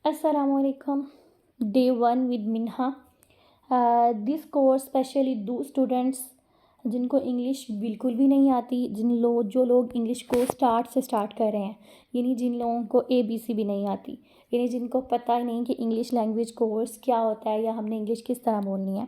Assalamualaikum. Day 1 with Minha. This course specially do students जिनको English बिल्कुल भी नहीं आती, जो लोग इंग्लिश को स्टार्ट कर रहे हैं, यानी जिन लोगों को ABC भी नहीं आती, यानी जिनको पता ही नहीं कि इंग्लिश लैंग्वेज कोर्स क्या होता है या हमने इंग्लिश किस तरह बोलनी है।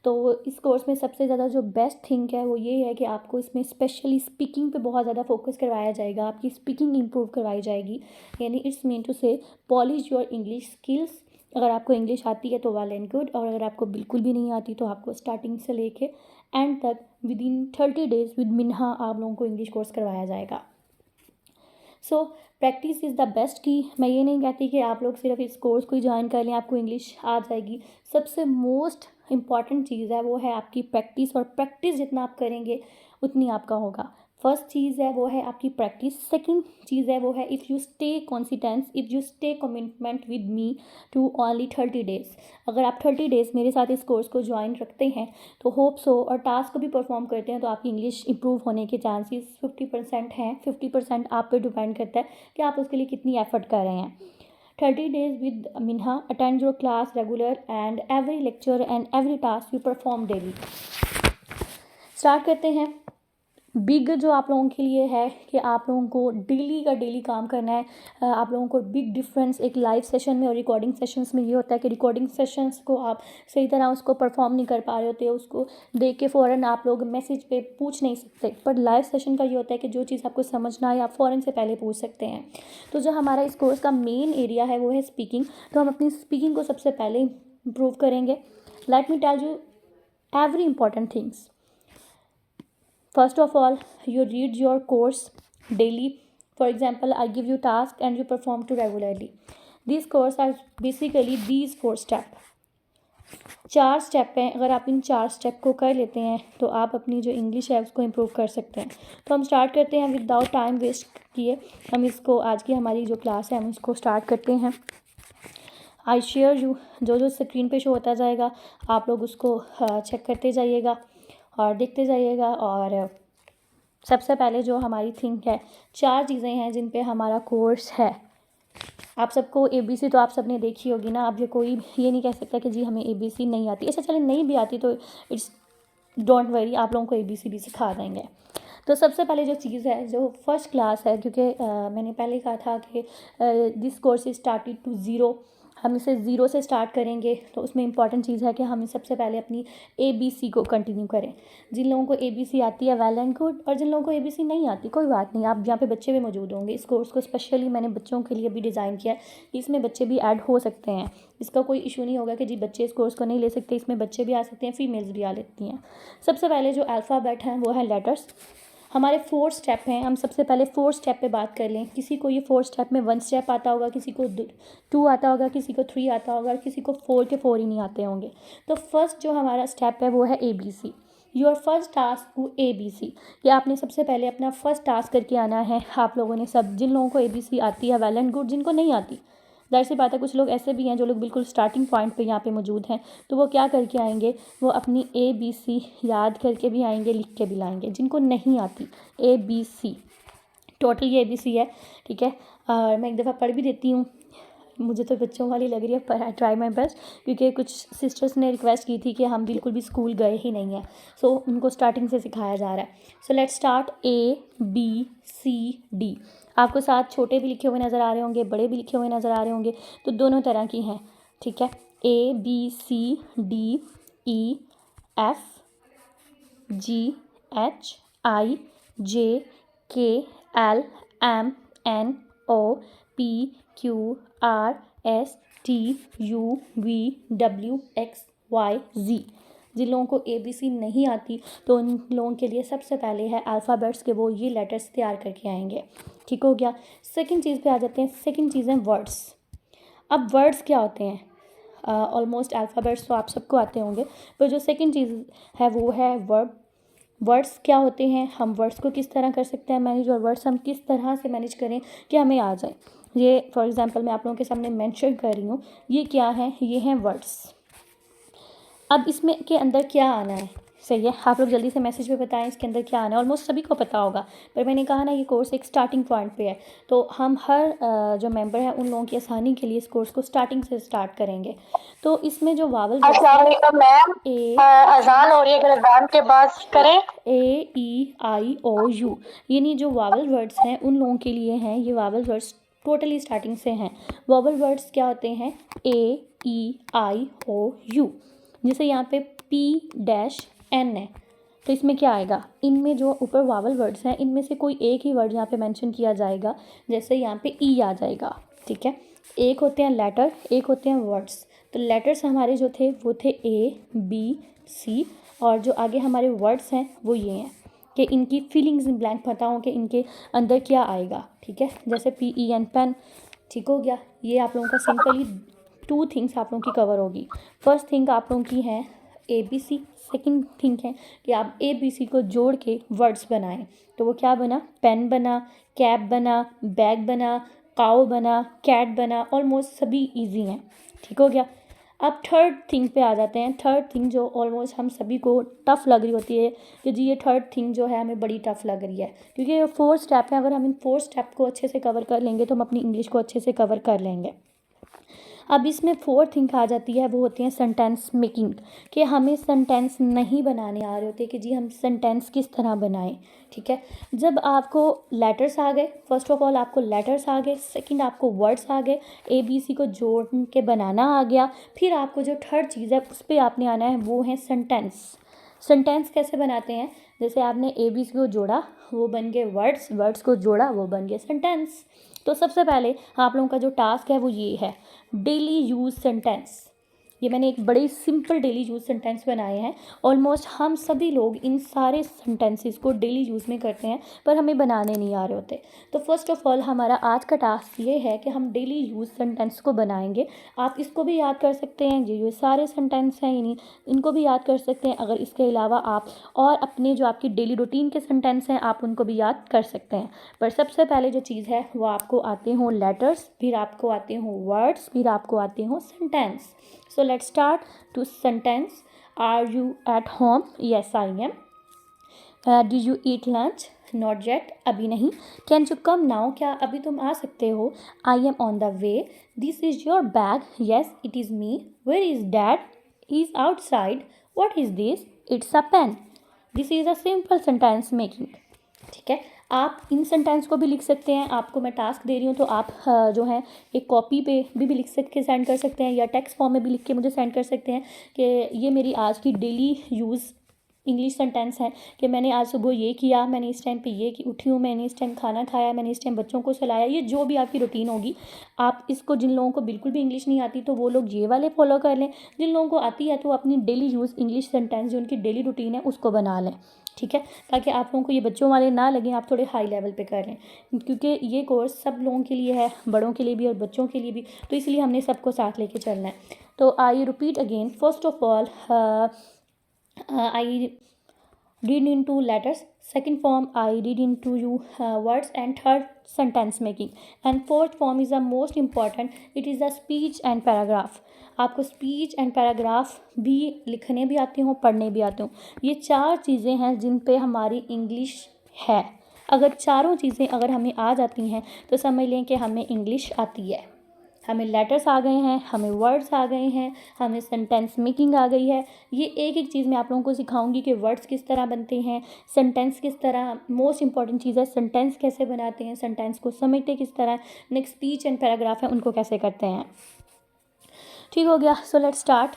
तो इस कोर्स में सबसे ज़्यादा जो बेस्ट थिंग है वो ये है कि आपको इसमें स्पेशली स्पीकिंग पे बहुत ज़्यादा फोकस करवाया जाएगा, आपकी स्पीकिंग इम्प्रूव करवाई जाएगी। यानी इट्स मीन टू से पॉलिश योर इंग्लिश स्किल्स। अगर आपको इंग्लिश आती है तो वेल एंड गुड, और अगर आपको बिल्कुल भी नहीं आती तो आपको स्टार्टिंग से लेके एंड तक विद इन 30 डेज़ विद मिन्हा आप लोगों को इंग्लिश कोर्स करवाया जाएगा। So practice is the best की। मैं ये नहीं कहती कि आप लोग सिर्फ इस कोर्स को ही ज्वाइन कर लें, आपको इंग्लिश आ जाएगी। सबसे मोस्ट इम्पॉर्टेंट चीज़ है वो है आपकी प्रैक्टिस, और प्रैक्टिस जितना आप करेंगे उतनी आपका होगा। फर्स्ट चीज़ है वो है आपकी प्रैक्टिस। सेकंड चीज़ है वो है if you stay consistence, if you stay commitment with me to only 30 days. अगर आप 30 डेज़ मेरे साथ इस कोर्स को ज्वाइन रखते हैं तो होप सो, और टास्क को भी परफॉर्म करते हैं, तो आपकी इंग्लिश इंप्रूव होने के चांसेस 50% हैं। 50% आप पे डिपेंड करता है कि आप उसके लिए कितनी एफर्ट कर रहे हैं। 30 days with Minha, attend your class regular and every lecture and every task you perform daily. Start करते हैं। बिग जो आप लोगों के लिए है कि आप लोगों को डेली का डेली काम करना है। आप लोगों को बिग डिफरेंस एक लाइव सेशन में और रिकॉर्डिंग सेशंस में ये होता है कि रिकॉर्डिंग सेशंस को आप सही तरह उसको परफॉर्म नहीं कर पा रहे होते, उसको देख के फ़ौरन आप लोग मैसेज पे पूछ नहीं सकते, पर लाइव सेशन का ये होता है कि जो चीज़ आपको समझना है आप फ़ौरन से पहले पूछ सकते हैं। तो जो हमारा इस कोर्स का मेन एरिया है वो है स्पीकिंग, तो हम अपनी स्पीकिंग को सबसे पहले इम्प्रूव करेंगे। Let me tell you every important things. First of all, you read your course daily. For example, I give you task and you perform to regularly. These course are basically these 4 steps. 4 step हैं। अगर आप इन 4 step को कर लेते हैं तो आप अपनी जो इंग्लिश है उसको इम्प्रूव कर सकते हैं। तो हम स्टार्ट करते हैं विदाउट टाइम वेस्ट किए। हम इसको आज की हमारी जो क्लास है हम इसको स्टार्ट करते हैं। आई शेयर यू, जो स्क्रीन पे शो होता जाएगा आप लोग उसको चेक करते जाइएगा और देखते जाइएगा। और सबसे पहले जो हमारी थिंक है, 4 चीज़ें हैं जिन पे हमारा कोर्स है। आप सबको ABC तो आप सबने देखी होगी ना। अब ये नहीं कह सकता कि जी हमें ABC नहीं आती। अच्छा चले नहीं भी आती तो इट्स डोंट वरी, आप लोगों को ABC भी सिखा देंगे। तो सबसे पहले जो चीज़ है, जो फर्स्ट क्लास है, क्योंकि मैंने पहले कहा था कि this course is started to zero, हम इसे ज़ीरो से स्टार्ट करेंगे। तो उसमें इंपॉर्टेंट चीज़ है कि हम सबसे पहले अपनी ABC को कंटिन्यू करें। जिन लोगों को ABC आती है वेल एंड गुड, और जिन लोगों को ABC नहीं आती कोई बात नहीं, आप यहाँ पे बच्चे भी मौजूद होंगे। इस कोर्स को स्पेशली मैंने बच्चों के लिए भी डिज़ाइन किया है, इसमें बच्चे भी ऐड हो सकते हैं। इसका कोई इशू नहीं होगा कि जी बच्चे इस कोर्स को नहीं ले सकते, इसमें बच्चे भी आ सकते हैं, फीमेल्स भी आ लेती हैं। सबसे पहले जो अल्फ़ाबेट हैं वो है लेटर्स। हमारे 4 स्टेप हैं, हम सबसे पहले 4 स्टेप पे बात कर लें। किसी को ये 4 स्टेप में 1 स्टेप आता होगा, किसी को 2 आता होगा, किसी को 3 आता होगा, किसी को 4 के 4 ही नहीं आते होंगे। तो फर्स्ट जो हमारा स्टेप है वो है ABC। Your first task to ABC, ये आपने सबसे पहले अपना फर्स्ट टास्क करके आना है। आप लोगों ने सब, जिन लोगों को ABC आती है वेल एंड गुड, जिनको नहीं आती ज़ाहिर सी बात है कुछ लोग ऐसे भी हैं जो लोग बिल्कुल स्टार्टिंग पॉइंट पे यहाँ पे मौजूद हैं, तो वो क्या करके आएंगे, वो अपनी ABC याद करके भी आएंगे, लिख के भी लाएंगे। जिनको नहीं आती ABC, टोटल ये ABC है, ठीक है। और मैं एक दफ़ा पढ़ भी देती हूँ, मुझे तो बच्चों वाली लग रही है पर आई ट्राई माई बेस्ट, क्योंकि कुछ सिस्टर्स ने रिक्वेस्ट की थी कि हम बिल्कुल भी स्कूल गए ही नहीं हैं, सो उनको स्टार्टिंग से सिखाया जा रहा है। सो लेट्स स्टार्ट ABCD। आपको साथ छोटे भी लिखे हुए नज़र आ रहे होंगे, बड़े भी लिखे हुए नज़र आ रहे होंगे, तो दोनों तरह की हैं, ठीक है। ABCDEFGHIJKLMNOPQRSTUVWXYZ। जिन लोगों को ABC नहीं आती तो उन लोगों के लिए सबसे पहले है अल्फ़ाबेट्स के, वो ये लेटर्स तैयार करके आएंगे, ठीक हो गया। सेकंड चीज़ पे आ जाते हैं। सेकंड चीज़ है वर्ड्स। अब वर्ड्स क्या होते हैं, ऑलमोस्ट अल्फ़ाबेट्स तो आप सबको आते होंगे, पर जो सेकंड चीज़ है वो है वर्ब। वर्ड्स क्या होते हैं, हम वर्ड्स को किस तरह कर सकते हैं मैनेज, और वर्ड्स हम किस तरह से मैनेज करें कि हमें आ जाए। ये फॉर एग्जांपल मैं आप लोगों के सामने मेंशन कर रही हूँ, ये क्या है, ये हैं वर्ड्स। अब इसमें के अंदर क्या आना है, सही है, आप लोग जल्दी से मैसेज पे बताएं इसके अंदर क्या आना है। ऑलमोस्ट सभी को पता होगा, पर मैंने कहा ना ये कोर्स एक स्टार्टिंग पॉइंट पे है, तो हम हर जो मेंबर हैं उन लोगों की आसानी के लिए इस कोर्स को स्टार्टिंग से स्टार्ट करेंगे। तो इसमें जो वावल अस्सलाम वालेकुम मैम, अजान हो रही है, अगर अजान के बाद करें। AEIOU, यानी जो वावल वर्ड्स हैं उन लोगों के लिए हैं ये वावल वर्ड्स, टोटली स्टार्टिंग से हैं। वावल वर्ड्स क्या होते हैं? AEIOU, जैसे यहाँ पे P-N है, तो इसमें क्या आएगा? इनमें जो ऊपर वावल वर्ड्स हैं इनमें से कोई एक ही वर्ड यहाँ पे मेंशन किया जाएगा, जैसे यहाँ पे ई आ जाएगा, ठीक है। एक होते हैं लेटर, एक होते हैं वर्ड्स। तो लेटर्स हमारे जो थे वो थे A-B-C, और जो आगे हमारे वर्ड्स हैं वो ये हैं कि इनकी फीलिंग्स इन ब्लैंक पता हो कि इनके अंदर क्या आएगा, ठीक है। जैसे PEN पेन, ठीक हो गया। ये आप लोगों का सिंपली 2 थिंग्स आप लोगों की कवर होगी। फर्स्ट थिंग आप लोगों की है ABC, सेकंड थिंग है कि आप ABC को जोड़ के वर्ड्स बनाएं। तो वो क्या बना? पेन बना, कैप बना, बैग बना, काउ बना, कैट बना, ऑलमोस्ट सभी इजी हैं, ठीक हो गया। अब थर्ड थिंग पे आ जाते हैं। थर्ड थिंग जो ऑलमोस्ट हम सभी को टफ़ लग रही होती है कि जी ये थर्ड थिंग जो है हमें बड़ी टफ़ लग रही है, क्योंकि ये 4 स्टेप है। अगर हम इन 4 स्टेप को अच्छे से कवर कर लेंगे तो हम अपनी इंग्लिश को अच्छे से कवर कर लेंगे। अब इसमें 4 थिंग आ जाती है, वो होती है सेंटेंस मेकिंग, कि हमें सेंटेंस नहीं बनाने आ रहे होते कि जी हम सेंटेंस किस तरह बनाएं, ठीक है। जब आपको लेटर्स आ गए, फर्स्ट ऑफ ऑल आपको लेटर्स आ गए, सेकंड आपको वर्ड्स आ गए, ABC को जोड़ के बनाना आ गया, फिर आपको जो थर्ड चीज़ है उस पर आपने आना है, वो है सेंटेंस। सेंटेंस कैसे बनाते हैं? जैसे आपने ABC को जोड़ा वो बन गए वर्ड्स, वर्ड्स को जोड़ा वो बन गए सेंटेंस। तो सबसे पहले आप लोगों का जो टास्क है वो ये है, डेली यूज़ सेंटेंस। ये मैंने एक बड़े सिंपल डेली यूज़ सेंटेंस बनाए हैं। ऑलमोस्ट हम सभी लोग इन सारे सेंटेंसेस को डेली यूज़ में करते हैं, पर हमें बनाने नहीं आ रहे होते। तो फर्स्ट ऑफ ऑल हमारा आज का टास्क ये है कि हम डेली यूज़ सेंटेंस को बनाएंगे। आप इसको भी याद कर सकते हैं, ये सारे सेंटेंस हैं यानी इनको भी याद कर सकते हैं। अगर इसके अलावा आप और अपने जो आपकी डेली रूटीन के सेंटेंस हैं आप उनको भी याद कर सकते हैं। पर सबसे पहले जो चीज़ है वो आपको आते हों लेटर्स, फिर आपको आते हों वर्ड्स, फिर आपको आते हों sentence. So let's start to sentence. Are you at home? Yes, I am. Did you eat lunch? Not yet. अभी नहीं. Can you come now? क्या अभी तुम आ सकते हो? I am on the way. This is your bag. Yes, it is me. Where is dad? He's outside. What is this? It's a pen. This is a simple sentence making. ठीक है, आप इन sentence को भी लिख सकते हैं। आपको मैं टास्क दे रही हूँ तो आप जो है एक कॉपी पे भी लिख सकते सेंड कर सकते हैं, या टेक्स्ट फॉर्म में भी लिख के मुझे सेंड कर सकते हैं कि ये मेरी आज की डेली यूज़ इंग्लिश सेंटेंस है कि मैंने आज सुबह ये किया, मैंने इस टाइम पे ये की उठी हूँ, मैंने इस टाइम खाना खाया, मैंने इस टाइम बच्चों को सुलाया। ये जो भी आपकी रूटीन होगी, आप इसको, जिन लोगों को बिल्कुल भी इंग्लिश नहीं आती तो वो लोग ये वाले फॉलो कर लें, जिन लोगों को आती है तो अपनी डेली यूज़ इंग्लिश सेंटेंस जो उनकी डेली रूटीन है उसको बना लें, ठीक है, ताकि आप लोगों को ये बच्चों वाले ना लगें, आप थोड़े हाई लेवल पे कर लें, क्योंकि ये कोर्स सब लोगों के लिए है, बड़ों के लिए भी और बच्चों के लिए भी, तो इसलिए हमने सबको साथ लेके चलना है। तो I repeat again, first of all I read into letters, second form I read into you words, and third sentence making, and fourth form is the most important, it is the speech and paragraph। आपको speech and paragraph भी लिखने भी आते हों, पढ़ने भी आते हों। ये 4 चीज़ें हैं जिन पे हमारी इंग्लिश है। अगर चारों चीज़ें अगर हमें आ जाती हैं तो समझ लें कि हमें इंग्लिश आती है। हमें लेटर्स आ गए हैं, हमें वर्ड्स आ गए हैं, हमें सेंटेंस मेकिंग आ गई है। ये एक एक चीज़ मैं आप लोगों को सिखाऊंगी कि वर्ड्स किस तरह बनते हैं, सेंटेंस किस तरह, मोस्ट इंपॉर्टेंट चीज़ है सेंटेंस कैसे बनाते हैं, सेंटेंस को समझते किस तरह, नेक्स्ट स्पीच एंड पैराग्राफ है उनको कैसे करते हैं। ठीक हो गया, सो let's start.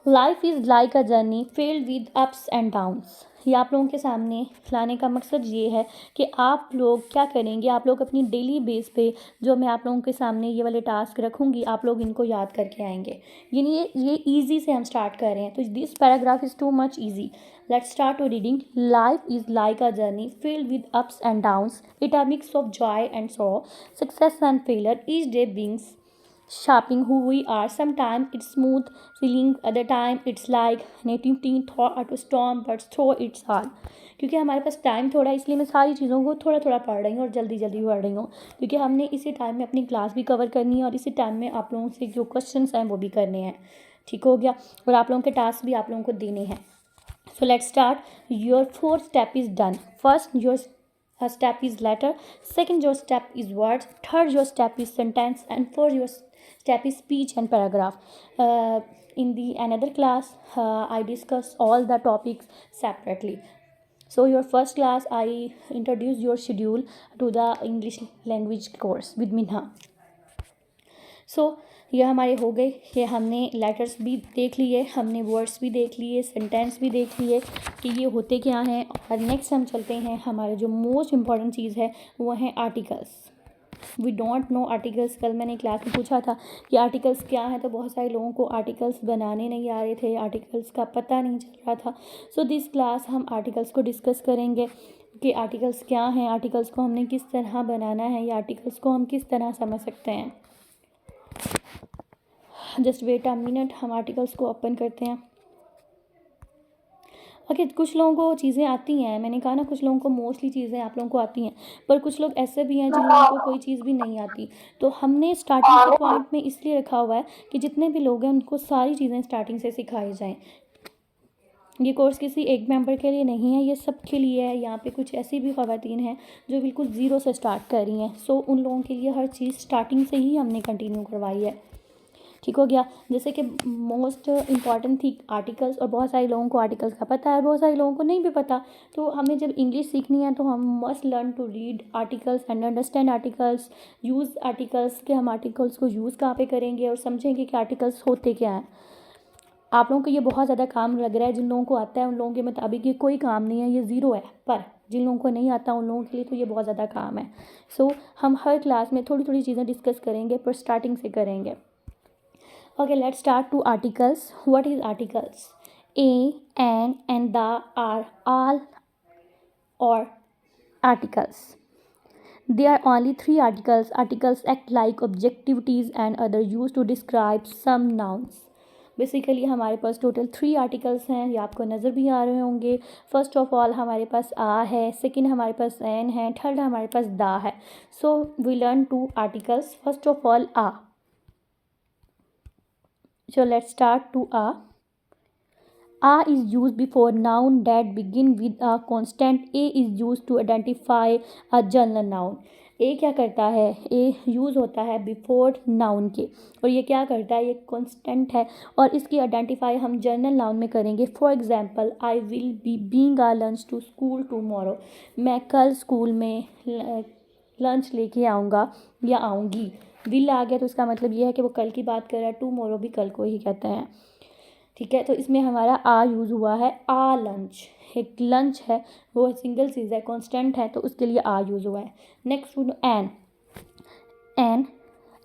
Life is like a journey filled with ups and downs. ये आप लोगों के सामने लाने का मकसद ये है कि आप लोग क्या करेंगे, आप लोग अपनी डेली बेस पे जो मैं आप लोगों के सामने ये वाले टास्क रखूँगी आप लोग इनको याद करके आएंगे। यानी ये ईजी से हम स्टार्ट कर रहे हैं, तो this paragraph is too much easy. Let's start to reading. Life is like a journey filled with ups and downs, it a mix of joy and sorrow, success and failure, each day brings shaping who we are. Sometimes it's smooth sailing, other time it's like nativity thought a storm but through it's all। क्योंकि हमारे पास time थोड़ा है इसलिए मैं सारी चीज़ों को थोड़ा थोड़ा पढ़ रही हूँ और जल्दी जल्दी पढ़ रही हूँ, क्योंकि हमने इसी टाइम में अपनी क्लास भी कवर करनी है और इसी टाइम में आप लोगों से जो क्वेश्चंस हैं वो भी करने हैं। ठीक हो गया। और आप लोगों के टास्क भी आप लोगों को देने हैं। So let's start. Your fourth step is done. First, your step is letter. Second, your step is words. Third, your step is sentence. And fourth, your step is speech and paragraph. In the another class, I discuss all the topics separately. So your first class, I introduce your schedule to the English language course with Minha. सो ये हमारे हो गए। ये हमने letters भी देख लिए, हमने वर्ड्स भी देख लिए, सेंटेंस भी देख लिए कि ये होते क्या हैं। और नेक्स्ट हम चलते हैं, हमारे जो मोस्ट इम्पॉर्टेंट चीज़ है वो है articles. We don't know articles. कल मैंने क्लास में पूछा था कि आर्टिकल्स क्या है, तो बहुत सारे लोगों को आर्टिकल्स बनाने नहीं आ रहे थे, आर्टिकल्स का पता नहीं चल रहा था। सो दिस क्लास हम आर्टिकल्स को डिस्कस करेंगे कि आर्टिकल्स क्या हैं, आर्टिकल्स को हमने किस तरह बनाना है, या आर्टिकल्स को हम किस तरह समझ सकते हैं। जस्ट वेट अ मिनट, हम आर्टिकल्स को ओपन करते हैं। ओके, कुछ लोगों को चीज़ें आती हैं, मैंने कहा ना कुछ लोगों को मोस्टली चीज़ें आप लोगों को आती हैं, पर कुछ लोग ऐसे भी हैं जिन लोगों को कोई चीज़ भी नहीं आती। तो हमने स्टार्टिंग के पॉइंट में इसलिए रखा हुआ है कि जितने भी लोग हैं उनको सारी चीज़ें स्टार्टिंग से सिखाई जाएँ। ये कोर्स किसी एक मेंबर के लिए नहीं है, ये सबके लिए है। यहाँ पे कुछ ऐसी भी ख़वातीन हैं जो बिल्कुल ज़ीरो से स्टार्ट कर रही हैं। सो उन लोगों के लिए हर चीज़ स्टार्टिंग से ही हमने कंटिन्यू करवाई है। ठीक हो गया। जैसे कि मोस्ट इम्पॉर्टेंट थी आर्टिकल्स, और बहुत सारे लोगों को आर्टिकल्स का पता है, बहुत सारे लोगों को नहीं भी पता। तो हमें जब इंग्लिश सीखनी है तो हम must learn to read articles and understand articles, use articles, के हम आर्टिकल्स को यूज़ कहाँ पे करेंगे और समझेंगे कि आर्टिकल्स होते क्या हैं। आप लोगों को ये बहुत ज़्यादा काम लग रहा है, जिन लोगों को आता है उन लोगों के मुताबिक ये कोई काम नहीं है, ये ज़ीरो है। पर जिन लोगों को नहीं आता उन लोगों के लिए तो ये बहुत ज़्यादा काम है। सो हम हर क्लास में थोड़ी थोड़ी चीज़ें डिस्कस करेंगे, पर स्टार्टिंग से करेंगे। Okay, let's start to articles. What is articles? A, an, and the are all or articles. There are only three articles. Articles act like adjectives and other used to describe some nouns. Basically हमारे पास total 3 articles हैं, ये आपको नज़र भी आ रहे होंगे। First of all हमारे पास आ है, सेकंड हमारे पास एन है, थर्ड हमारे पास दा है। So we learn 2 articles. First of all uh. So let's start to a. A is used before noun that begin with a constant. A is used to identify a general noun. A क्या करता है? A use होता है before noun के, और ये क्या करता है? ये कॉन्स्टेंट है और इसकी आइडेंटिफाई हम जनरल नाउन में करेंगे। For example, I will be being a lunch to school tomorrow. मैं कल स्कूल में लंच लेके आऊँगा या आऊँगी। विल आ गया तो इसका मतलब ये है कि वो कल की बात कर रहा है। टुमारो भी कल को ही कहते हैं। ठीक है, तो इसमें हमारा आ यूज़ हुआ है। आ लंच, एक लंच है, वो सिंगल चीज़ है, कांस्टेंट है, तो उसके लिए आ यूज़ हुआ है। Next an. An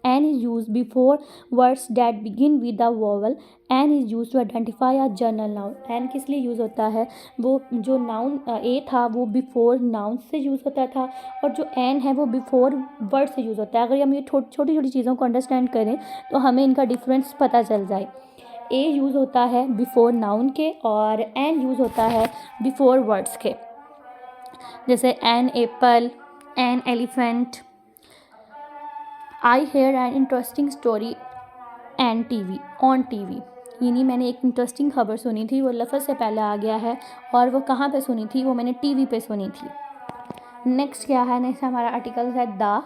An is used before words that begin with a vowel. An is used to identify a general noun. An किस लिए यूज़ होता है? वो जो नाउन ए था वो बिफोर नाउन से यूज़ होता था, और जो एन है वो बिफोर वर्ड से यूज़ होता है। अगर हम ये छोटी छोटी चीज़ों को अंडरस्टैंड करें तो हमें इनका डिफरेंस पता चल जाए। ए यूज़ होता है बिफोर नाउन के, और एन यूज़ होता है बिफोर वर्ड्स के। जैसे an apple, an elephant. I hear an interesting story and TV on TV. यानी मैंने एक इंटरेस्टिंग खबर सुनी थी, वो लफ्ज़ से पहले आ गया है, और वो कहाँ पे सुनी थी? वो मैंने टीवी पे सुनी थी। नेक्स्ट क्या है? नेक्स्ट हमारा आर्टिकल है the.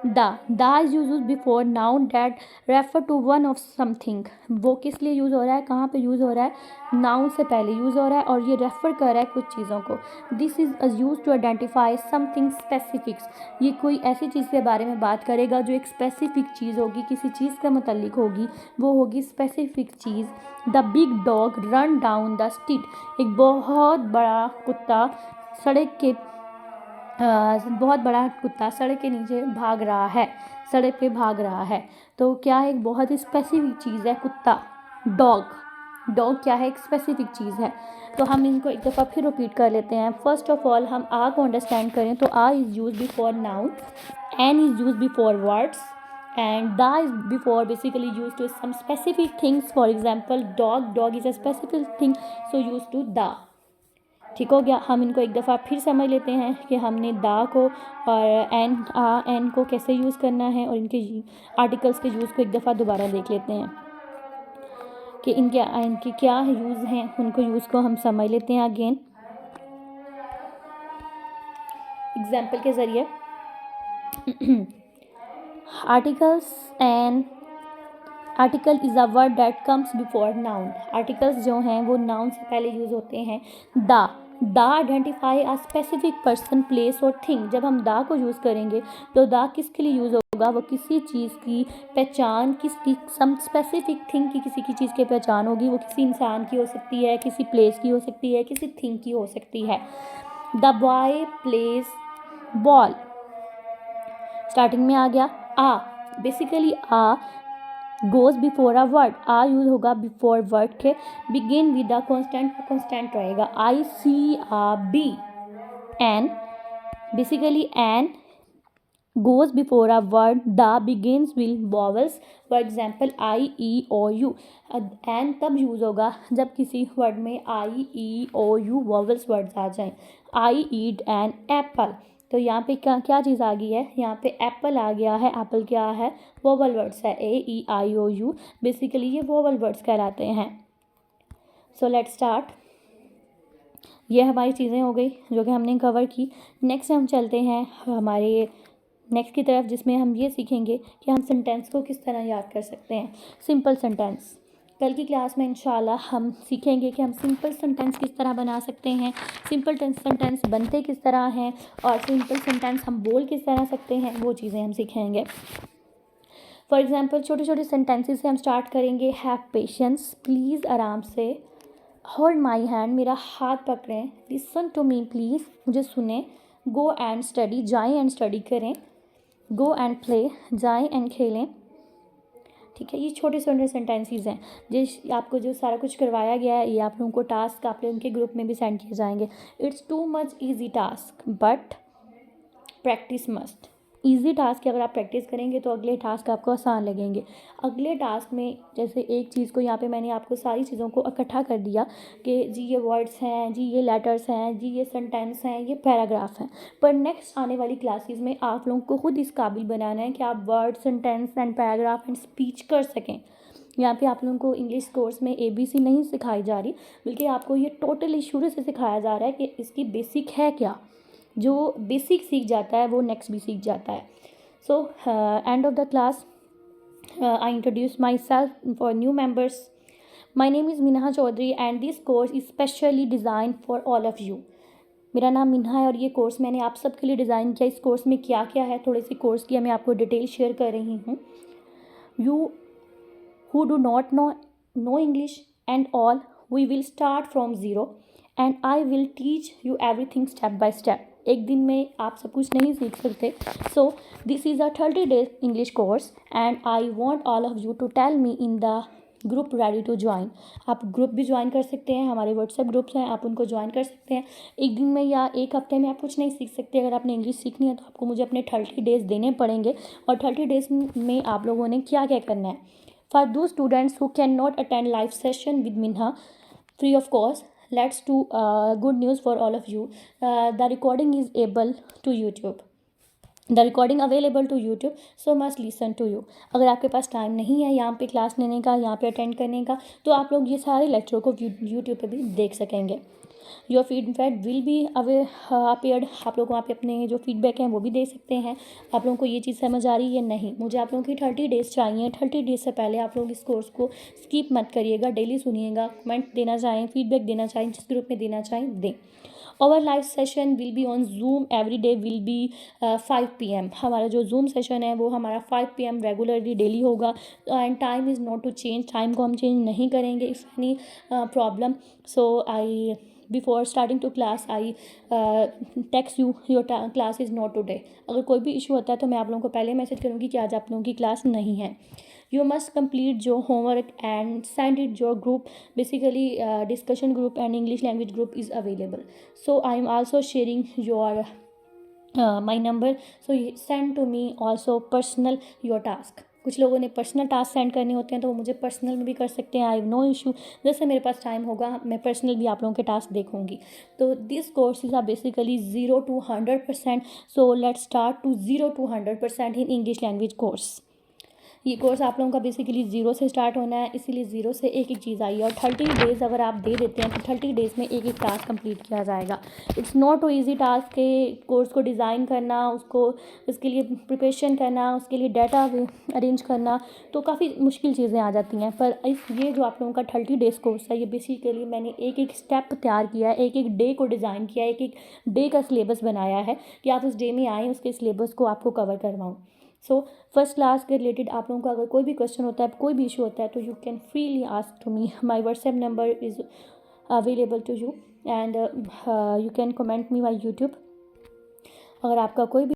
The is use before noun that refer to one of something. वो किस लिए यूज़ हो रहा है? कहाँ पे यूज़ हो रहा है? नाउन से पहले यूज़ हो रहा है, और ये रेफ़र कर रहा है कुछ चीज़ों को। This is use to identify something specifics. ये कोई ऐसी चीज़ के बारे में बात करेगा जो एक स्पेसिफिक चीज़ होगी, किसी चीज़ के मुतल्लिक होगी, वो होगी specific cheese. The big dog run down the street. एक बहुत बड़ा कुत्ता सड़क के बहुत बड़ा कुत्ता सड़क के नीचे भाग रहा है, सड़क पे भाग रहा है। तो क्या है? एक बहुत ही स्पेसिफिक चीज़ है कुत्ता। डॉग क्या है? एक स्पेसिफिक चीज़ है। तो हम इनको एक दफ़ा फिर रिपीट कर लेते हैं। फर्स्ट ऑफ ऑल हम आ को अंडरस्टैंड करें तो a is use before noun, an is use before words, and the is before basically use to some specific things. For example, dog is a specific thing, so use to the. ठीक हो गया। हम इनको एक दफ़ा फिर समझ लेते हैं कि हमने दा को और एन को कैसे यूज़ करना है, और इनके आर्टिकल्स के यूज़ को एक दफ़ा दोबारा देख लेते हैं। कि इनके क्या यूज़ हैं, उनको यूज़ को हम समझ लेते हैं अगेन एग्जाम्पल के ज़रिए। Articles and article is a word that comes before noun. Articles जो हैं वो नाउन से पहले यूज़ होते हैं। The identify a specific person, place और थिंग। जब हम द को यूज़ करेंगे तो द किसके लिए यूज़ होगा, वो किसी चीज़ की पहचान, किसकी सम स्पेसिफिक थिंग की किसी की चीज़ की पहचान होगी। वो किसी इंसान की हो सकती है, किसी प्लेस की हो सकती है, किसी थिंग की हो सकती है। The boy plays ball, starting में आ गया a. Basically a goes before a word, a use होगा बिफोर वर्ड के। बिगिन विद अ कॉन्स्टेंट रहेगा, I see a B. An, basically an goes before a word, the begins with vowels, for example I E O U। An तब use होगा जब किसी word में I E O U vowels words आ जाएं। I eat an apple, तो यहाँ पे क्या चीज़ आ गई है, यहाँ पे एप्पल आ गया है। एप्पल क्या है, वोवल वर्ड्स है, ए ई आई ओ यू, बेसिकली ये वोवल वर्ड्स कहलाते हैं। सो लेट्स स्टार्ट। ये हमारी चीज़ें हो गई जो कि हमने कवर की। नेक्स्ट हम चलते हैं हमारे नेक्स्ट की तरफ, जिसमें हम ये सीखेंगे कि हम सेंटेंस को किस तरह याद कर सकते हैं। सिंपल सेंटेंस, कल की क्लास में इंशाल्लाह हम सीखेंगे कि हम सिंपल सेंटेंस किस तरह बना सकते हैं, सिंपल सेंटेंस बनते किस तरह हैं, और सिंपल सेंटेंस हम बोल किस तरह सकते हैं, वो चीज़ें हम सीखेंगे। फॉर एग्जाम्पल छोटे छोटे सेंटेंसेस से हम स्टार्ट करेंगे। हैव पेशेंस, प्लीज़ आराम से। होल्ड माई हैंड, मेरा हाथ पकड़ें। लिसन टू मी प्लीज़, मुझे सुने। गो एंड स्टडी, जाएँ एंड स्टडी करें। गो एंड प्ले, जाएँ एंड खेलें। ठीक है, ये छोटे छोटे सेंटेंसेस हैं जिस आपको जो सारा कुछ करवाया गया है, ये आप लोगों को टास्क आप लोगों के ग्रुप में भी सेंड किए जाएंगे। It's to much easy task but practice must. Easy task है, अगर आप प्रैक्टिस करेंगे तो अगले टास्क आपको आसान लगेंगे। अगले टास्क में जैसे एक चीज़ को यहाँ पे मैंने आपको सारी चीज़ों को इकट्ठा कर दिया कि जी ये वर्ड्स हैं, जी ये लेटर्स हैं, जी ये सेंटेंस हैं, ये पैराग्राफ हैं। पर नेक्स्ट आने वाली क्लासेस में आप लोगों को खुद इस काबिल बनाना है कि आप word, sentence and paragraph and speech कर सकें। यहाँ पे आप लोगों को इंग्लिश कोर्स में ABC नहीं सिखाई जा रही, बल्कि आपको ये टोटली शुरू से सिखाया जा रहा है कि इसकी बेसिक है क्या। जो बेसिक सीख जाता है वो नेक्स्ट भी सीख जाता है। So end of the class I introduce myself for new members. My name is Minha Chaudhary and this course is specially design for all of you. मेरा नाम मिनहा है और ये कोर्स मैंने आप सब के लिए डिज़ाइन किया। इस कोर्स में क्या क्या है, थोड़ी सी कोर्स की मैं आपको डिटेल शेयर कर रही हूँ। You who do not know English and all, we will start from zero and I will teach you everything step by step। एक दिन में आप सब कुछ नहीं सीख सकते। So this is a 30 days English course and I want all of you to tell me in the group ready to join. आप ग्रुप भी ज्वाइन कर सकते हैं, हमारे व्हाट्सएप ग्रुप्स हैं, आप उनको ज्वाइन कर सकते हैं। एक दिन में या एक हफ्ते में आप कुछ नहीं सीख सकते। अगर आपने इंग्लिश सीखनी है तो आपको मुझे अपने 30 days देने पड़ेंगे। और 30 days में आप लोगों ने क्या क्या करना है। For those students who cannot attend live session with Minha free of cost, let's do good news for all of you. The recording is able to YouTube. The recording available to YouTube, so must listen to you। अगर आपके पास time नहीं है यहाँ पे class लेने का, यहाँ पे अटेंड करने का, तो आप लोग ये सारे लेक्चर को YouTube पे भी देख सकेंगे। Your feedback will be appeared, आप लोग वहाँ पे अपने जो फीडबैक हैं वो भी दे सकते हैं। आप लोगों को ये चीज़ समझ आ रही है नहीं, मुझे आप लोगों की 30 days चाहिए। 30 days से पहले आप लोग इस कोर्स को स्किप मत करिएगा, डेली सुनिएगा। कमेंट देना चाहें, फीडबैक देना चाहें, जिस ग्रुप में देना चाहें दें। और live session will be on zoom every day, will be 5 PM। हमारा जो जूम सेशन है वो हमारा 5 PM रेगुलरली डेली होगा। And time is not to change, time को हम चेंज नहीं करेंगे। If any problem, so I before starting to class I text you your class is not today. अगर कोई भी इशू होता है तो मैं आप लोगों को पहले मैसेज करूँगी कि आज आप लोगों की क्लास नहीं है। You must complete your homework and send it your group. Basically, discussion group and English language group is available. So I am also sharing your my number. So send to me also personal your task. कुछ लोगों ने personal task send करने होते हैं तो वो मुझे personal में भी कर सकते हैं। I have no issue. जैसे मेरे पास टाइम होगा मैं पर्सनल भी आप लोगों के टास्क देखूंगी। तो this courses are basically 0 to 100%। So let's start to 0 to 100% in English language course. ये कोर्स आप लोगों का बेसिकली ज़ीरो से स्टार्ट होना है, इसीलिए ज़ीरो से एक एक चीज़ आई है। और 30 डेज़ अगर आप दे देते हैं तो 30 डेज़ में एक एक टास्क कंप्लीट किया जाएगा। इट्स नॉट ईजी टास्क के कोर्स को डिज़ाइन करना, उसको उसके लिए प्रिपरेशन करना, उसके लिए डाटा अरेंज करना, तो काफ़ी मुश्किल चीज़ें आ जाती हैं। पर ये जो आप लोगों का 30 डेज़ कोर्स है, ये बेसिकली मैंने एक एक स्टेप तैयार किया है, एक एक डे को डिज़ाइन किया है, एक एक डे का सिलेबस बनाया है कि आप उस डे में आएँ, उसके सिलेबस को आपको कवर करवाऊँ। सो फर्स्ट क्लास के रिलेटेड आप लोगों का अगर कोई भी क्वेश्चन होता है, कोई भी इशू होता है, तो you can freely ask to me. My WhatsApp number is available to you and you can comment me my YouTube. अगर आपका कोई भी